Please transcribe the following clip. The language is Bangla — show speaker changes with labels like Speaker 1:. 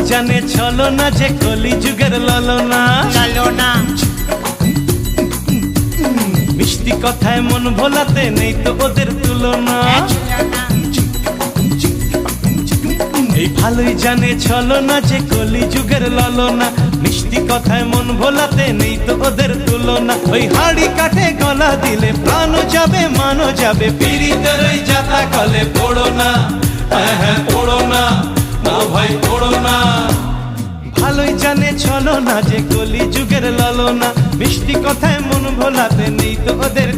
Speaker 1: জানে চলো না যে কলি যুগের ললনা
Speaker 2: চলো না
Speaker 1: মিষ্টি কথায় মন ভোলাতে নেই তো ওদের তুলনা
Speaker 2: ছিল না
Speaker 1: এই ভালোই জানে চলো না যে কলি যুগের ললনা মিষ্টি কথায় মন ভোলাতে নেই তো ওদের তুলনা ওই হাড়ি কাঠে গলা দিলে প্রাণও যাবে মানও যাবে পীড়িতের ওই জাতা কলে পড়ো না হ্যাঁ হ্যাঁ পড়ো না না ভাই পড়ো না ভালোই জানে চলো না যে কলি যুগের ললনা মিষ্টি কথায় মন ভোলাতে নেই তো ওদের